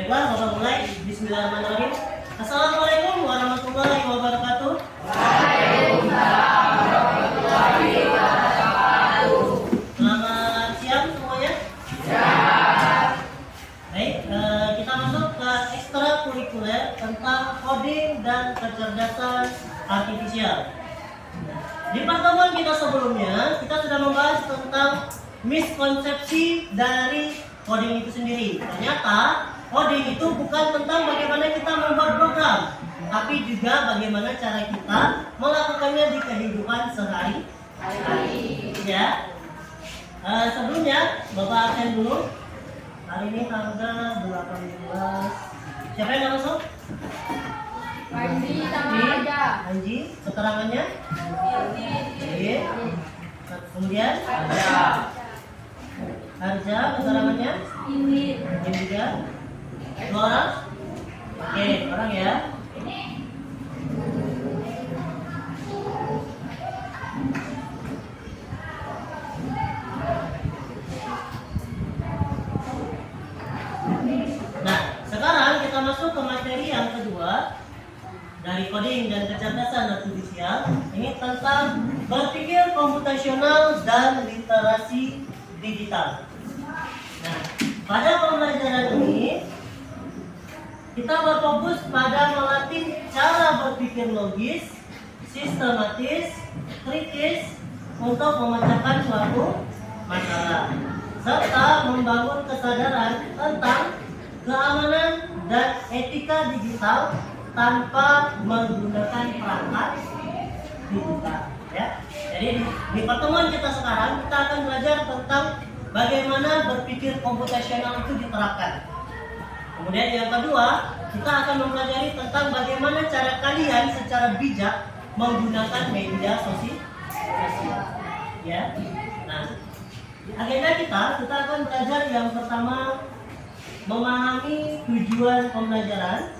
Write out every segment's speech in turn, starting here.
Baiklah, Bapak mulai. Bismillahirrahmanirrahim. Assalamualaikum warahmatullahi wabarakatuh. Selamat siang semuanya. Baik, kita masuk ke ekstrakurikuler tentang coding dan kecerdasan artifisial. Di pertemuan kita sebelumnya, kita sudah membahas tentang miskonsepsi dari coding itu sendiri. Ternyata coding itu bukan tentang bagaimana kita membuat program, tapi juga bagaimana cara kita melakukannya di kehidupan sehari-hari. Ya. Sebelumnya, Bapak absen dulu. Hari ini tanggal 18. Siapa yang nggak masuk? Anji, keterangannya? Oke. Kemudian? Harja, keterangannya? Ini juga? 2 orang? Oke, orang ya. Nah, sekarang kita masuk ke materi yang kedua dari coding dan kecerdasan artifisial. Ini tentang berpikir komputasional dan literasi digital. Nah, pada pembelajaran ini kita berfokus pada melatih cara berpikir logis, sistematis, kritis untuk memecahkan suatu masalah, serta membangun kesadaran tentang keamanan dan etika digital tanpa menggunakan perangkat digital. Ya. Jadi di pertemuan kita sekarang kita akan belajar tentang bagaimana berpikir komputasional itu diterapkan. Kemudian yang kedua, kita akan mempelajari tentang bagaimana cara kalian secara bijak menggunakan media sosial. Ya. Nah, agenda kita akan belajar yang pertama memahami tujuan pembelajaran.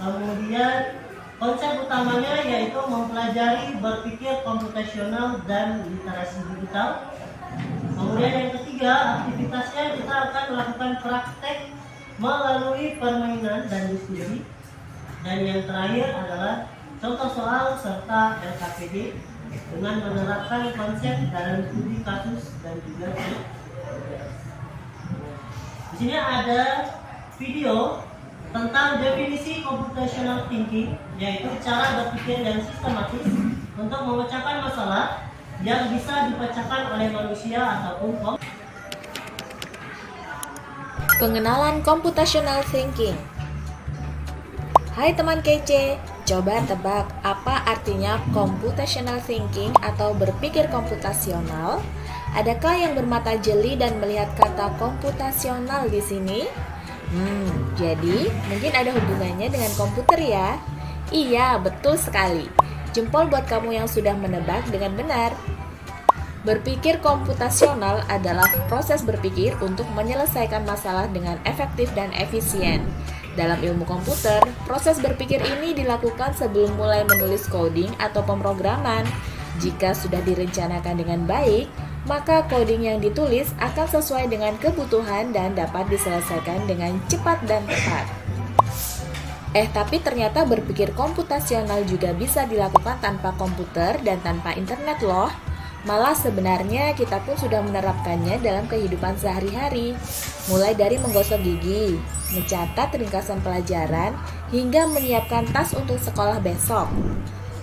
Kemudian konsep utamanya yaitu mempelajari berpikir komputasional dan literasi digital. Kemudian yang ketiga, aktivitasnya kita akan melakukan praktek melalui permainan dan diskusi. Dan yang terakhir adalah contoh soal serta LKPD dengan menerapkan konsep dalam studi kasus dan juga di sini ada video tentang definisi computational thinking, yaitu cara berpikir yang sistematis untuk memecahkan masalah yang bisa dipecahkan oleh manusia ataupun komputer. Pengenalan computational thinking. Hai teman kece, coba tebak apa artinya computational thinking atau berpikir komputasional? Adakah yang bermata jeli dan melihat kata komputasional di sini? Jadi mungkin ada hubungannya dengan komputer ya? Iya, betul sekali. Jempol buat kamu yang sudah menebak dengan benar. Berpikir komputasional adalah proses berpikir untuk menyelesaikan masalah dengan efektif dan efisien. Dalam ilmu komputer, proses berpikir ini dilakukan sebelum mulai menulis coding atau pemrograman. Jika sudah direncanakan dengan baik, maka coding yang ditulis akan sesuai dengan kebutuhan dan dapat diselesaikan dengan cepat dan tepat. Tapi ternyata berpikir komputasional juga bisa dilakukan tanpa komputer dan tanpa internet loh. Malah sebenarnya kita pun sudah menerapkannya dalam kehidupan sehari-hari, mulai dari menggosok gigi, mencatat ringkasan pelajaran, hingga menyiapkan tas untuk sekolah besok.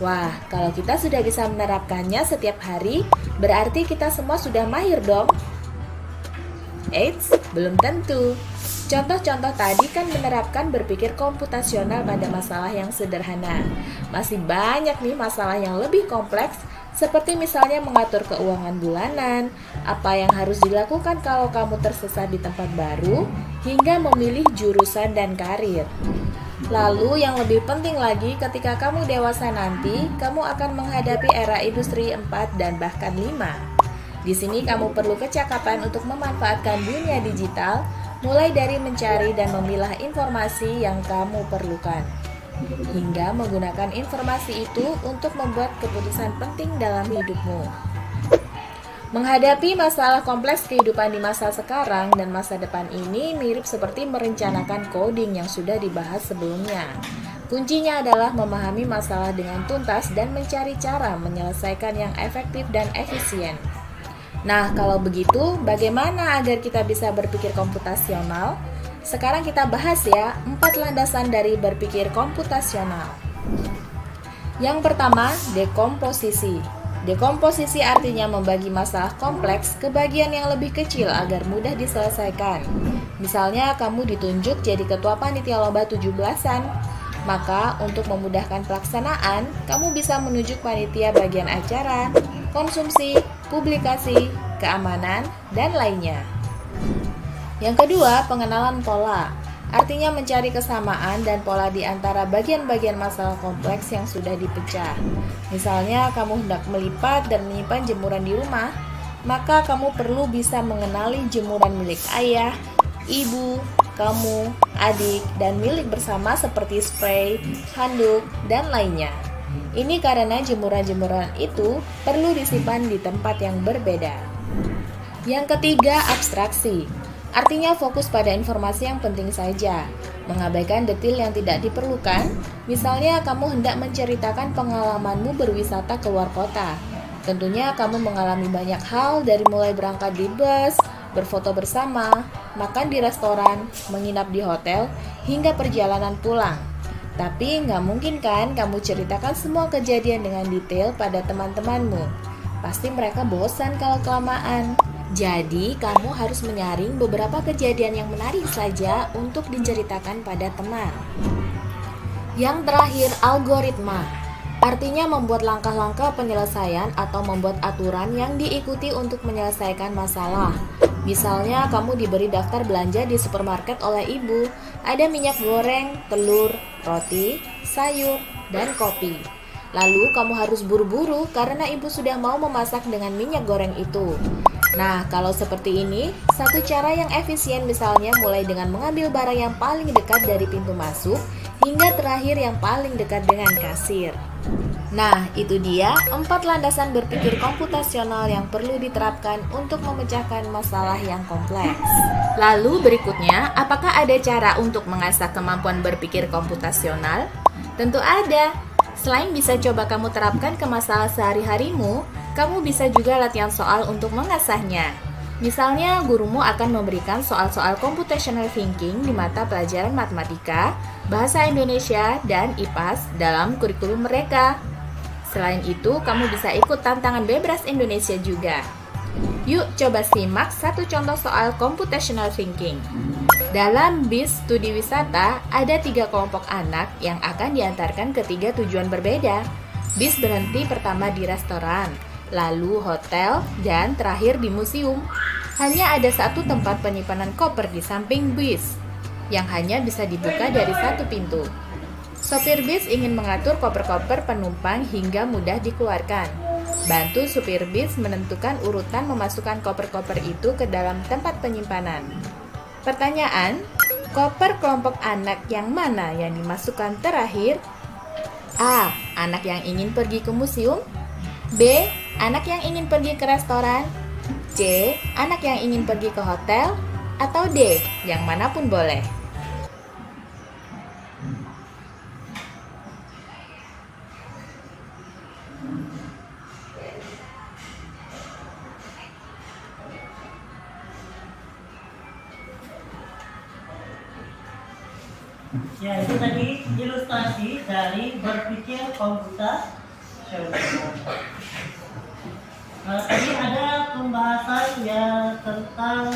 Wah, kalau kita sudah bisa menerapkannya setiap hari, berarti kita semua sudah mahir dong. Eits, belum tentu. Contoh-contoh tadi kan menerapkan berpikir komputasional pada masalah yang sederhana. Masih banyak nih masalah yang lebih kompleks, seperti misalnya mengatur keuangan bulanan, apa yang harus dilakukan kalau kamu tersesat di tempat baru, hingga memilih jurusan dan karir. Lalu yang lebih penting lagi, ketika kamu dewasa nanti, kamu akan menghadapi era industri 4 dan bahkan 5. Di sini kamu perlu kecakapan untuk memanfaatkan dunia digital, mulai dari mencari dan memilah informasi yang kamu perlukan, hingga menggunakan informasi itu untuk membuat keputusan penting dalam hidupmu. Menghadapi masalah kompleks kehidupan di masa sekarang dan masa depan ini mirip seperti merencanakan coding yang sudah dibahas sebelumnya. Kuncinya adalah memahami masalah dengan tuntas dan mencari cara menyelesaikan yang efektif dan efisien. Nah, kalau begitu, bagaimana agar kita bisa berpikir komputasional? Sekarang kita bahas ya, 4 landasan dari berpikir komputasional. Yang pertama, dekomposisi. Dekomposisi artinya membagi masalah kompleks ke bagian yang lebih kecil agar mudah diselesaikan. Misalnya, kamu ditunjuk jadi ketua panitia lomba 17-an. Maka, untuk memudahkan pelaksanaan, kamu bisa menunjuk panitia bagian acara, konsumsi, publikasi, keamanan, dan lainnya. Yang kedua, pengenalan pola. Artinya mencari kesamaan dan pola di antara bagian-bagian masalah kompleks yang sudah dipecah. Misalnya, kamu hendak melipat dan menyimpan jemuran di rumah, maka kamu perlu bisa mengenali jemuran milik ayah, ibu, kamu, adik, dan milik bersama seperti spray, handuk, dan lainnya. Ini karena jemuran-jemuran itu perlu disimpan di tempat yang berbeda. Yang ketiga, abstraksi. Artinya fokus pada informasi yang penting saja, mengabaikan detail yang tidak diperlukan. Misalnya kamu hendak menceritakan pengalamanmu berwisata ke luar kota. Tentunya kamu mengalami banyak hal dari mulai berangkat di bus, berfoto bersama, makan di restoran, menginap di hotel, hingga perjalanan pulang. Tapi nggak mungkin kan kamu ceritakan semua kejadian dengan detail pada teman-temanmu. Pasti mereka bosan kalau kelamaan. Jadi, kamu harus menyaring beberapa kejadian yang menarik saja untuk diceritakan pada teman. Yang terakhir, algoritma. Artinya membuat langkah-langkah penyelesaian atau membuat aturan yang diikuti untuk menyelesaikan masalah. Misalnya, kamu diberi daftar belanja di supermarket oleh ibu. Ada minyak goreng, telur, roti, sayur, dan kopi. Lalu, kamu harus buru-buru karena ibu sudah mau memasak dengan minyak goreng itu. Nah, kalau seperti ini, satu cara yang efisien misalnya mulai dengan mengambil barang yang paling dekat dari pintu masuk hingga terakhir yang paling dekat dengan kasir. Nah, itu dia 4 landasan berpikir komputasional yang perlu diterapkan untuk memecahkan masalah yang kompleks. Lalu berikutnya, apakah ada cara untuk mengasah kemampuan berpikir komputasional? Tentu ada. Selain bisa coba kamu terapkan ke masalah sehari-harimu, kamu bisa juga latihan soal untuk mengasahnya. Misalnya, gurumu akan memberikan soal-soal computational thinking di mata pelajaran matematika, bahasa Indonesia, dan IPAS dalam kurikulum mereka. Selain itu, kamu bisa ikut tantangan Bebras Indonesia juga. Yuk coba simak satu contoh soal computational thinking. Dalam bis studi wisata, ada 3 kelompok anak yang akan diantarkan ke 3 tujuan berbeda. Bis berhenti pertama di restoran, lalu hotel, dan terakhir di museum. Hanya ada satu tempat penyimpanan koper di samping bis, yang hanya bisa dibuka dari satu pintu. Sopir bis ingin mengatur koper-koper penumpang hingga mudah dikeluarkan. Bantu supir bis menentukan urutan memasukkan koper-koper itu ke dalam tempat penyimpanan. Pertanyaan, koper kelompok anak yang mana yang dimasukkan terakhir? A. Anak yang ingin pergi ke museum. B. Anak yang ingin pergi ke restoran. C. Anak yang ingin pergi ke hotel. Atau D. Yang manapun boleh. Ya, itu tadi ilustrasi dari berpikir komputasional. Tadi ada pembahasan yang tentang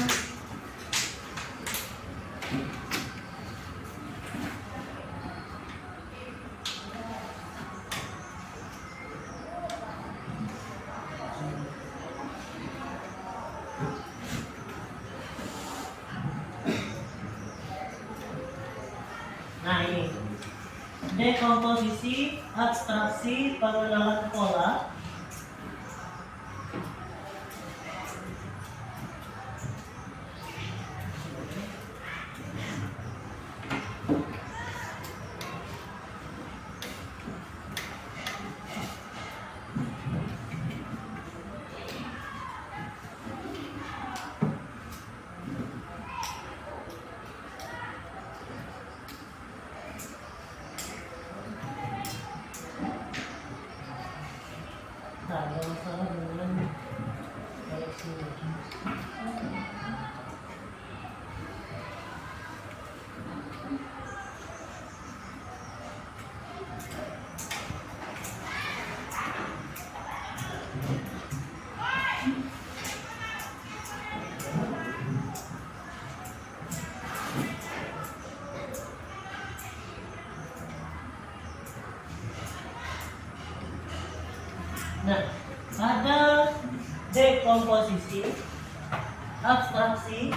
ini dekomposisi, abstraksi, pengenalan pola. dekomposisi, abstraksi,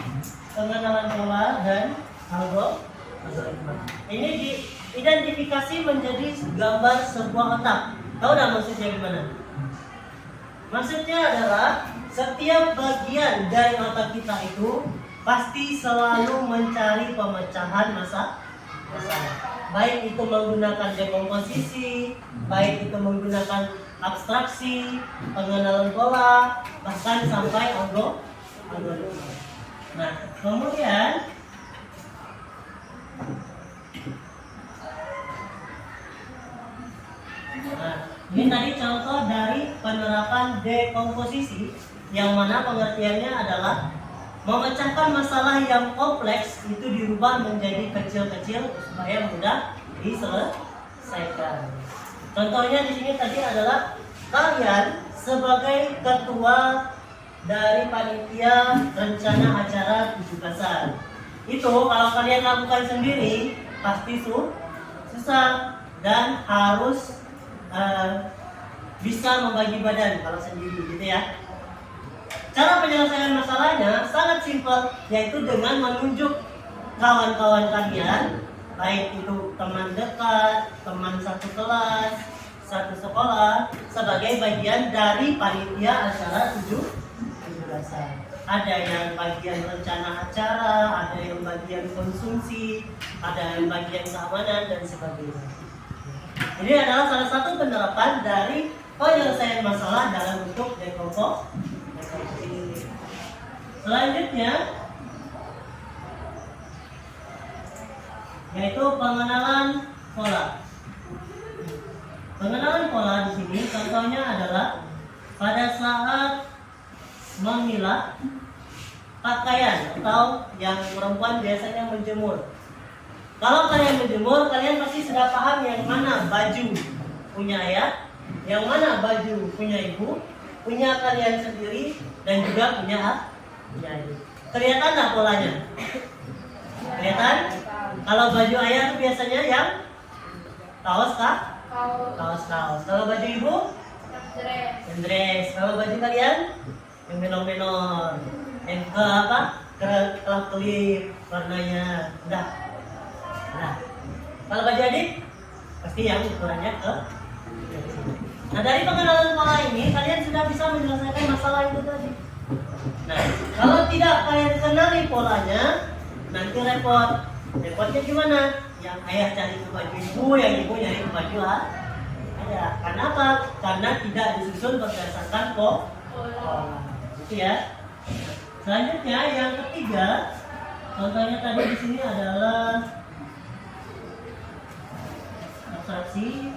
pengenalan pola, dan algoritma. Ini diidentifikasi menjadi gambar sebuah otak. Tahu nggak maksudnya gimana? Maksudnya adalah setiap bagian dari otak kita itu pasti selalu mencari pemecahan masalah. Baik itu menggunakan dekomposisi, baik itu menggunakan abstraksi, pengenalan pola, bahkan sampai algoritma. Nah, kemudian ini tadi contoh dari penerapan dekomposisi, yang mana pengertiannya adalah memecahkan masalah yang kompleks itu dirubah menjadi kecil-kecil supaya mudah diselesaikan. Contohnya di sini tadi adalah kalian sebagai ketua dari panitia rencana acara 17-an. Itu kalau kalian lakukan sendiri pasti susah dan harus bisa membagi badan kalau sendiri gitu ya. Cara penyelesaian masalahnya sangat simpel, yaitu dengan menunjuk kawan-kawan kalian, baik itu teman dekat, teman satu kelas, satu sekolah, sebagai bagian dari panitia acara 17-an. Ada yang bagian rencana acara, ada yang bagian konsumsi, ada yang bagian keamanan dan sebagainya. Ini adalah salah satu penerapan dari penyelesaian masalah dalam bentuk dekomposisi. Selanjutnya yaitu pengenalan pola. Pengenalan pola di sini contohnya adalah pada saat memilah pakaian atau yang perempuan biasanya menjemur. Kalau kalian menjemur, kalian pasti sudah paham yang mana baju punya ayah, yang mana baju punya ibu, punya kalian sendiri, dan juga punya ibu. Kelihatan nggak polanya? Kelihatan? Kalau baju ayah itu biasanya yang kaos kah? Kaos. Kalau baju ibu? Yang dress. Kalau baju kalian? Yang menor-menor. Yang ke apa? Kelap-kelip warnanya. Udah. Nah, kalau baju adik pasti yang ukurannya ke. Nah, dari pengenalan pola ini kalian sudah bisa menyelesaikan masalah itu tadi. Nah, kalau tidak kalian kenali polanya, nanti repot. Repotnya gimana? Yang ayah cari ke baju ibu, yang ibu nyari ke baju ayah. Karena apa? Karena tidak disusun berdasarkan pola. Gitu ya. Selanjutnya yang ketiga, contohnya tadi di sini adalah abstraksi.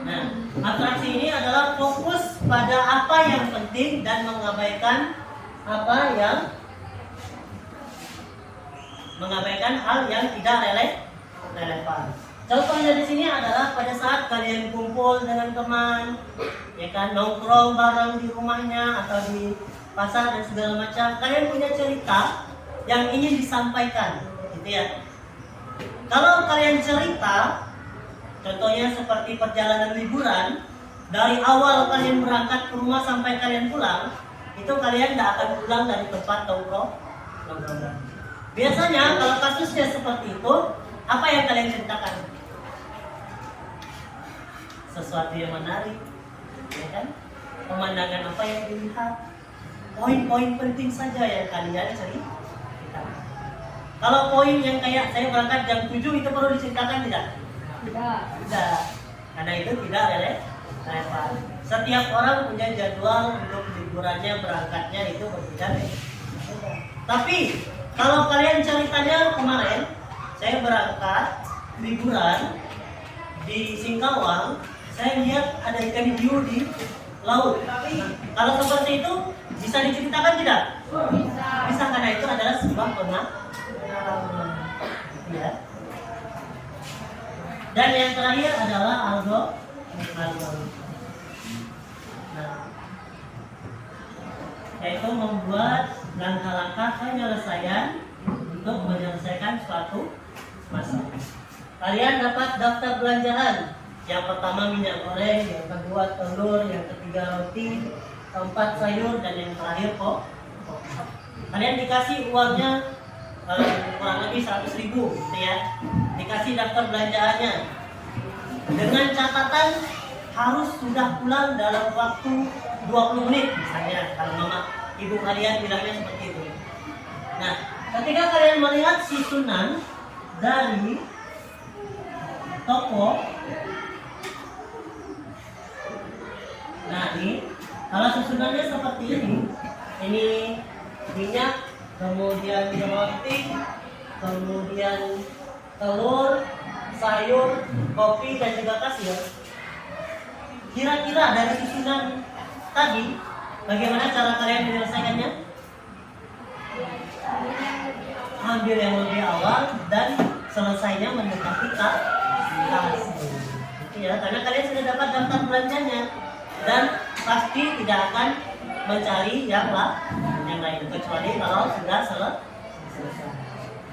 Nah, abstraksi ini adalah fokus pada apa yang penting dan mengabaikan hal yang tidak relevan. Contohnya di sini adalah pada saat kalian kumpul dengan teman, ya kan, nongkrong bareng di rumahnya atau di pasar dan segala macam, kalian punya cerita yang ingin disampaikan, gitu ya. Kalau kalian cerita, contohnya seperti perjalanan liburan, dari awal kalian berangkat ke rumah sampai kalian pulang, itu kalian tidak akan pulang dari tempat nongkrong. Biasanya kalau kasusnya seperti itu, apa yang kalian ceritakan? Sesuatu yang menarik, ya kan? Pemandangan apa yang dilihat, poin-poin penting saja yang kalian ceritakan. Kalau poin yang kayak saya berangkat jam 7 itu perlu diceritakan tidak? Tidak. Karena itu tidak relevan. Setiap orang punya jadwal untuk liburannya, berangkatnya itu berbeda. Tapi kalau kalian ceritanya kemarin saya berangkat liburan di Singkawang, saya lihat ada ikan hiu di laut. Nah, kalau seperti itu bisa diceritakan tidak? Bisa, karena itu adalah sebuah pengalaman. Ya. Dan yang terakhir adalah algoritma. Nah, yaitu membuat langkah-langkah penyelesaian untuk menyelesaikan suatu masalah. Kalian dapat daftar belanjaan Yang pertama minyak goreng, yang kedua telur, yang ketiga roti, keempat sayur, dan yang terakhir kok. Kalian dikasih uangnya kurang lebih 100.000 gitu ya. Dikasih daftar belanjaannya. Dengan catatan harus sudah pulang dalam waktu 20 menit misalnya, kalau mama ibu kalian bilangnya seperti itu. Nah, ketika kalian melihat susunan dari toko, nah ini kalau susunannya seperti ini minyak, kemudian roti, kemudian telur, sayur, kopi, dan juga kasir. Kira-kira dari susunan tadi, bagaimana cara kalian menyelesaikannya? Ambil yang lebih awal dan selesainya mendekati kasir. Gitu ya, karena kalian sudah dapat daftar belanjanya dan pasti tidak akan mencari yang lain kecuali kalau sudah selesai.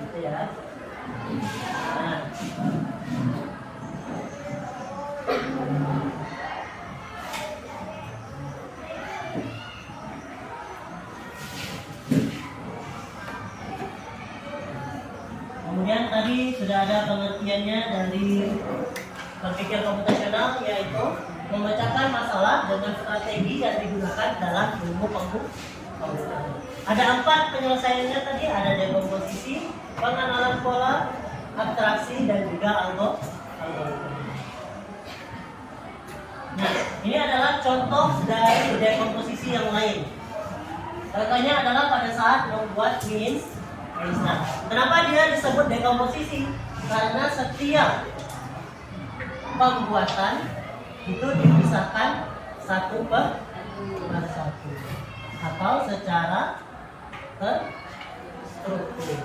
Gitu ya. Nah. Kemudian tadi sudah ada pengertiannya dari berpikir komputasional, yaitu memecahkan masalah dengan strategi yang digunakan dalam ilmu komputer. Ada 4 penyelesaiannya tadi, ada dekomposisi, pengenalan pola, abstraksi, dan juga algoritma. Nah, ini adalah contoh dari dekomposisi yang lain. Contohnya adalah pada saat membuat mie instan. Kenapa dia disebut dekomposisi? Karena setiap pembuatan itu dipisahkan satu per satu atau secara terstruktur.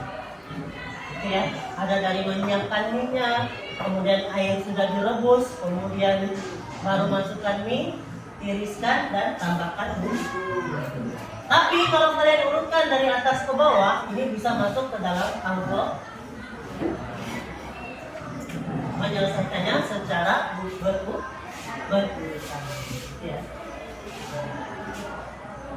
Oke ya, ada dari menyiapkan minyak, kemudian air sudah direbus, kemudian baru masukkan mie, tiriskan dan tambahkan bumbu. Tapi kalau kalian urutkan dari atas ke bawah, ini bisa masuk ke dalam angkot. Menyelesaikannya secara berurutan. Ya.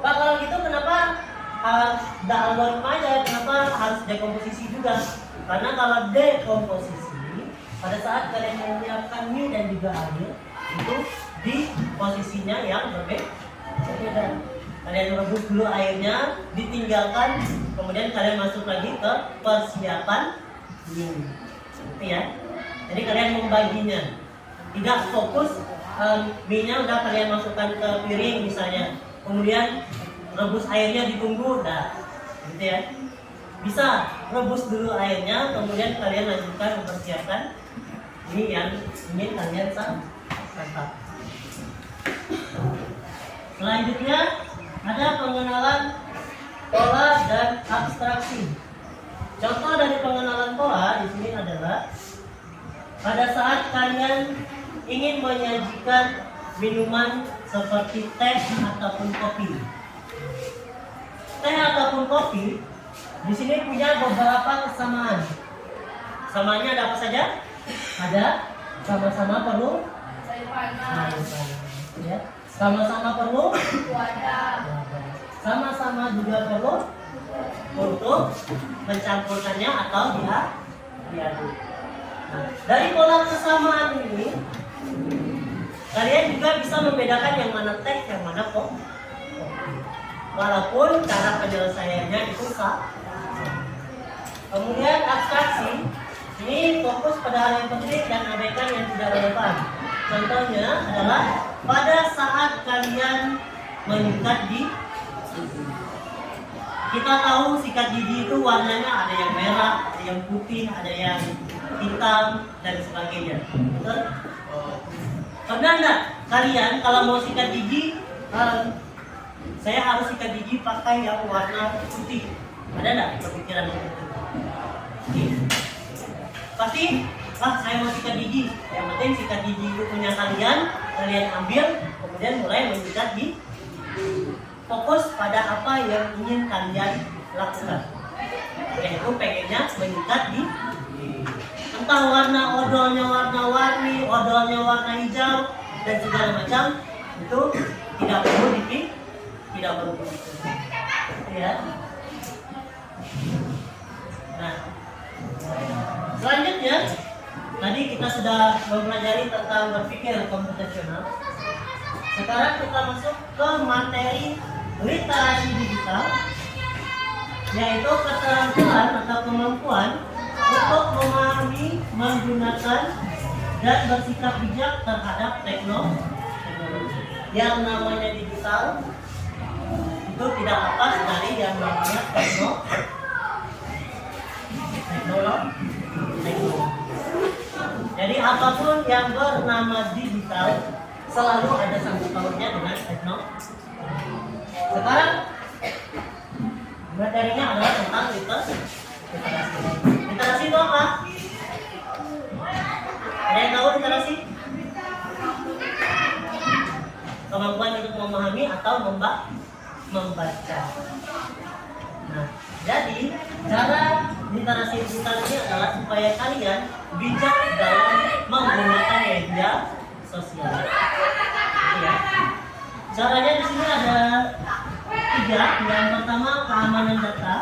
Pak, kalau gitu kenapa ada algoritma aja? Kenapa harus dekomposisi juga? Karena kalau dekomposisi, pada saat kalian menyiapkan mie dan juga air, itu di posisinya yang berbeda. Kalian rebus dulu airnya, ditinggalkan, kemudian kalian masuk lagi ke persiapan mie. Seperti ya. Jadi kalian membaginya, tidak fokus mie-nya udah kalian masukkan ke piring misalnya, kemudian rebus airnya ditunggu, gitu ya. Bisa rebus dulu airnya, kemudian kalian lanjutkan mempersiapkan mie yang ingin kalian santap. Selanjutnya ada pengenalan pola dan abstraksi. Contoh dari pengenalan pola di sini adalah pada saat kalian ingin menyajikan minuman seperti teh ataupun kopi. Teh ataupun kopi di sini punya beberapa kesamaan. Kesamaannya ada apa saja? Ada sama-sama perlu air panas, ya. Sama-sama perlu wadah. Sama-sama juga perlu untuk mencampurkannya atau diaduk. Nah, dari pola kesamaan ini, kalian juga bisa membedakan yang mana teh, yang mana kopi. Walaupun cara penyelesaiannya itu sama. Kemudian abstraksi, ini fokus pada hal yang penting dan abaikan yang tidak relevan. Contohnya adalah pada saat kalian menyikat gigi. Kita tahu sikat gigi itu warnanya ada yang merah, ada yang putih, ada yang hitam, dan sebagainya. Betul? Pernah nggak kalian kalau mau sikat gigi, saya harus sikat gigi pakai yang warna putih? Ada nggak kepikiran itu? Pasti, saya mau sikat gigi. Yang penting sikat gigi itu punya kalian ambil, kemudian mulai menyikat gigi. Fokus pada apa yang ingin kalian lakukan, yaitu pengennya menyikat gigi. entah warna odolnya warna-warni, odolnya warna hijau dan segala macam, itu tidak perlu dipikir, tidak perlu dipikir. Ya. Nah, selanjutnya tadi kita sudah mempelajari tentang berpikir komputasional. Sekarang kita masuk ke materi literasi digital, yaitu keterampilan atau kemampuan untuk memahami, menggunakan, dan bersikap bijak terhadap teknologi. Yang namanya digital itu tidak lepas dari yang namanya teknologi. Jadi apapun yang bernama digital selalu ada sangkut pautnya dengan teknologi. Sekarang materinya adalah tentang literasi. Literasi itu apa? Ada yang tahu literasi? Kemampuan untuk memahami atau membaca. Nah, jadi cara literasi digital ini adalah supaya kalian bijak dalam menggunakan media sosial. Ya. Caranya di sini ada 3. Yang pertama keamanan data,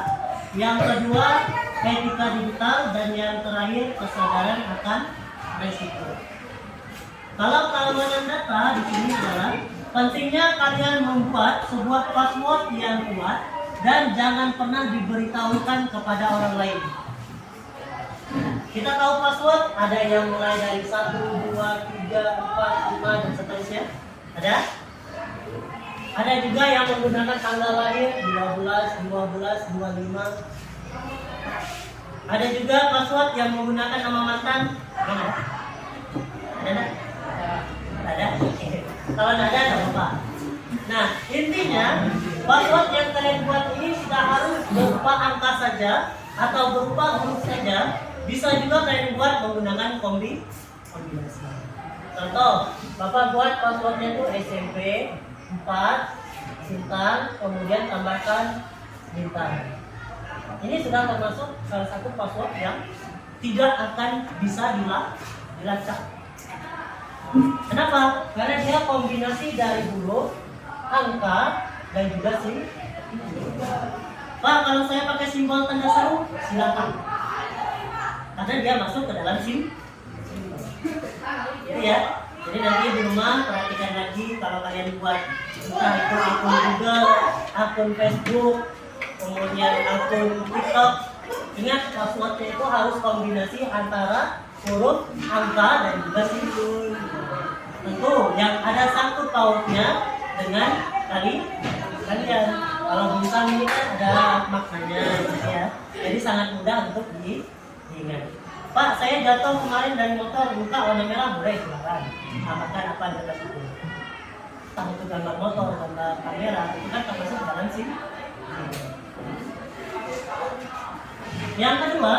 yang kedua etika digital, dan yang terakhir kesadaran akan resiko. Kalau keamanan data di sini adalah pentingnya kalian membuat sebuah password yang kuat dan jangan pernah diberitahukan kepada orang lain. Kita tahu password ada yang mulai dari 1, 2, 3, 4, 5 dan seterusnya. Ada juga yang menggunakan tanggal lahir 12, 12, 25. Ada juga password yang menggunakan nama mantan. Ada? Ada? Kalau tidak ada, tidak apa-apa. Nah, intinya password yang kalian buat ini sudah harus berupa angka saja atau berupa huruf saja. Bisa juga kalian buat menggunakan kombinasi. Contoh, Bapak buat passwordnya itu SMP 4 bintang, kemudian tambahkan bintang. Ini sudah termasuk salah satu password yang tidak akan bisa dilacak. Kenapa? Karena dia kombinasi dari huruf, angka, dan juga simbol. Pak, kalau saya pakai simbol tanda seru, silakan. Karena dia masuk ke dalam simbol. Gitu ya. Jadi nanti di rumah perhatikan lagi kalau kalian buat entah itu akun Google, akun Facebook, kemudian akun TikTok. Ingat passwordnya itu harus kombinasi antara huruf, angka, dan juga simbol. Tentu yang ada sangkut pautnya dengan kalian. Kalau bintang ini kan ada maknanya, gitu ya. Jadi sangat mudah untuk diingat. Pak, saya jatuh kemarin dari motor, buka warna merah, boleh silakan. Tambahkan apa di atas itu. Entah itu gambar motor, gambar kamera, itu kan termasuk dalam SIM. Yang kedua,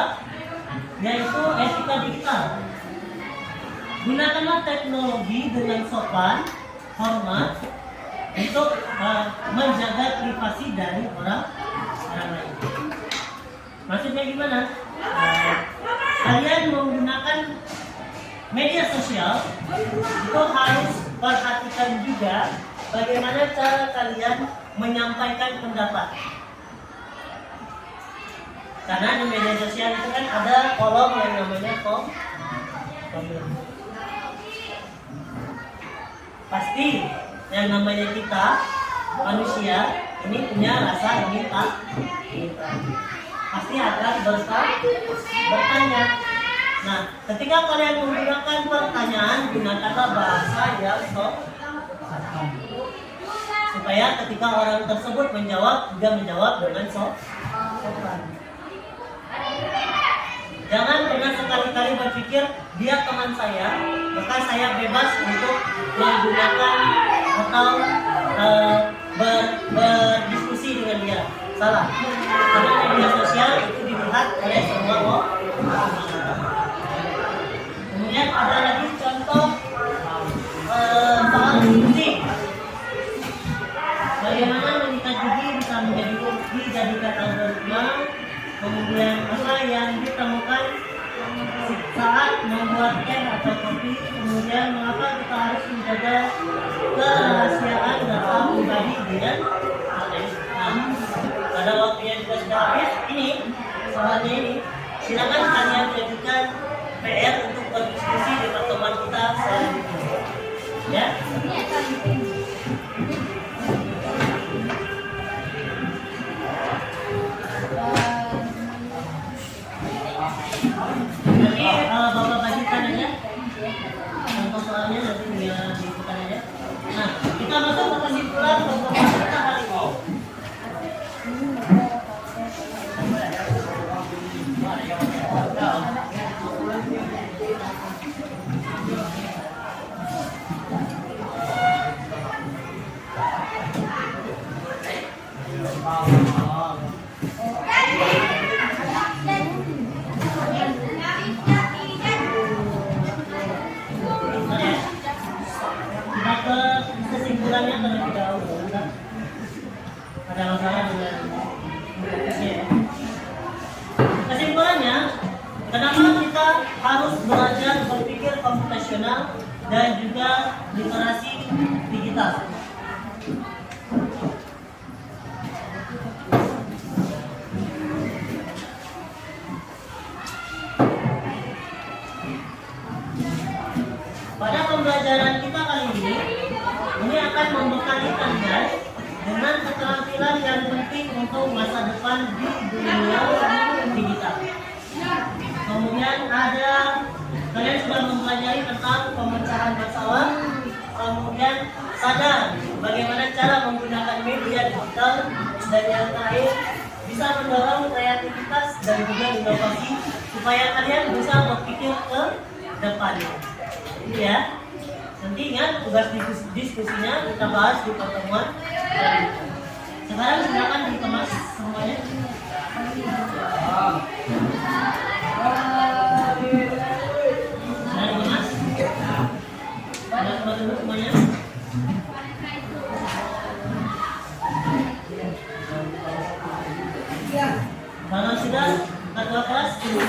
yaitu etika digital. Gunakanlah teknologi dengan sopan, hormat, untuk menjaga privasi dari orang lain. Maksudnya gimana? Kalian menggunakan media sosial itu harus perhatikan juga bagaimana cara kalian menyampaikan pendapat. Karena di media sosial itu kan ada kolom yang namanya komen. Pasti yang namanya kita manusia ini punya rasa ingin tahu. Pasti akan bertanya. Nah, ketika kalian menggunakan pertanyaan, gunakanlah bahasa yang sopan. Supaya ketika orang tersebut menjawab, dia menjawab dengan sopan. Jangan pernah sekali-kali berpikir dia teman saya, maka saya bebas untuk menggunakan atau berdiskusi dengan dia. Salah. Karena media sosial itu dilihat oleh semua orang. Kemudian ada lagi contoh soal musik. Bagaimana mengikat gigi bisa dijadikan algoritma. Kemudian apa yang ditemukan saat membuat teh atau kopi, kemudian mengapa kita harus menjaga kerahasiaan data pribadi dengan teh. Nah, pada waktu yang juga sudah habis, ini soalnya ini, silakan kalian jadikan PR untuk berdiskusi di pertemuan kita selanjutnya. Ya. Nanti Bapak bagikan aja contoh soalnya, nanti biar dibuka aja. Nah, kita masuk ke kesimpulan pertemuan kita hari ini. Kita ke kesimpulannya terlebih dahulu. Ada masalah dengan fokusnya ya. Kesimpulannya, kenapa kita harus belajar berpikir komputasional dan juga literasi digital? Pada pembelajaran kita kali ini akan membekali Anda dengan keterampilan yang penting untuk masa depan di dunia digital. Kemudian kalian sudah mempelajari tentang pemecahan masalah, kemudian sadar bagaimana cara menggunakan media digital, dan yang terakhir bisa mendorong kreativitas dan juga inovasi supaya kalian bisa berpikir ke depannya. Ya, nanti ingat tugas diskusinya kita bahas di pertemuan selanjutnya. Sekarang silakan dikemas semuanya. Sudah dikemas? Sudah kemas dulu semuanya? Kalau sudah, ketua kelas, tunggu